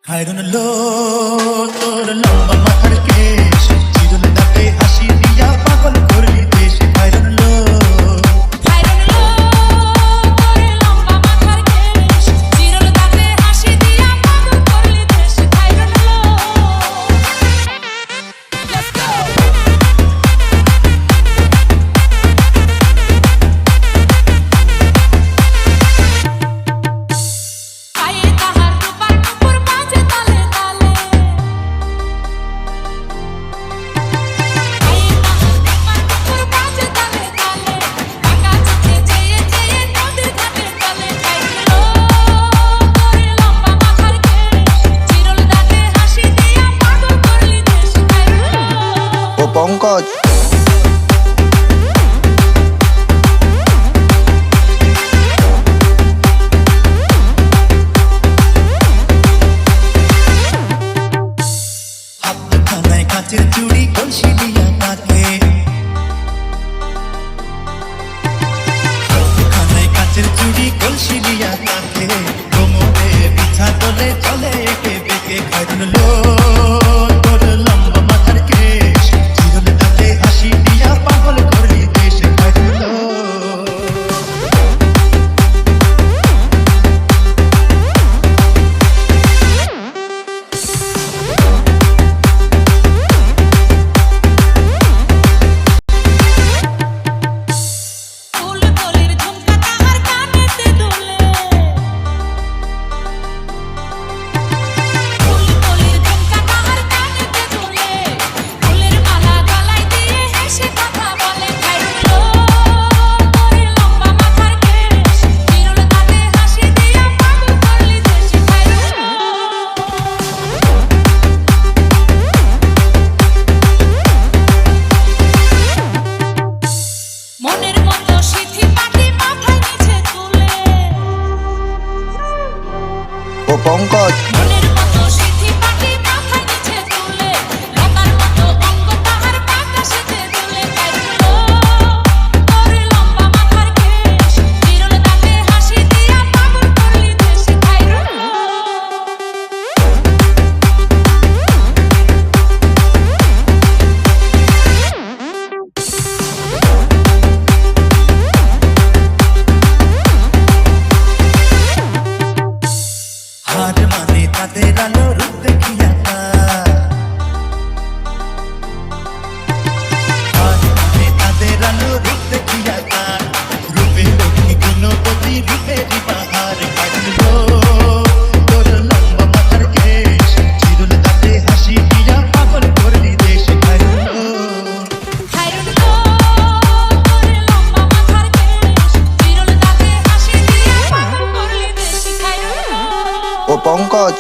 খায়রুন লো তোর লম্বা মাথার কেশ, চিরুন দাঁতে হাসি দিয়া পাগল করলি দেশ। খায়রুন লো তোর লম্বা মাথার কেশ, চিরুন দাঁতে হাসি দিয়া পাগল করলি দেশ। Khairun Let's go! পায়ে তাহার রূপার নুপুর বাজে তালে তালে, পায়ে তাহার রূপার নুপুর বাজে তালে তালে, বাঁকা চোখে চেয়ে চেয়ে নদীর ঘাটে চলে। খায়রুন তোর লম্বা মাথার কেশ, চিরুন দাঁতে হাসি দিয়া পাগল করলি দেশ। খায়রুন ও পঙ্কজ, হাতখানায় কাচের চুড়ি কলসি দিয়া তাকে, হাতখানায় কাচের চুড়ি কলসি দিয়া তাকে, কোমরে বিছা তোলে চলে একে বেঁকে। খায়রুন লো তোর লম্বা মাথার কেশ, চিরুন দাঁতে হাসি দিয়া পাগল করলি দেশ। খায়রুন লো বুলবুলের ঝুমকা তাহার কানেতে দুলে, বুলবুলের ঝুমকা তাহার কানেতে দুলে, ফুলের মালা গলায় দিয়ে হেসে কথা বলে। খায়রুন তোর লম্বা মাথার কেশ, চিরুন দাঁতে হাসি দিয়া পাগল করলি দেশ। খায়রুন মনের মতো সিথি পাটি মাথায় নিচে তুলে, ও পঙ্কজ, মনের মতো সিথি পাটি মাথায় নিচে তুলে, লতার মতো অঙ্গ তাহার বাতাসেতে দুলে। খায়রুন তোর লম্বা মাথার কেশ, চিরুন দাঁতে হাসি দিয়া পাগল করলি দেশ। খায়রুন হার মানে তাদের আলো রূপ দেখিয়া তার, হার মানে তাদের আলো রূপ দেখিয়া তার, রূপে লক্ষ্মী গুণবতী রূপেরই বাহার। খায়রুন লো তোর লম্বা মাথার কেশ, চিরুন দাঁতে হাসি দিয়া পাগল করলি দেশ। খায়রুন লো খায়রুন তোর লম্বা মাথার কেশ, চিরুন দাঁতে হাসি দিয়া পাগল করলি দেশ। খায়রুন ও পঙ্কজ।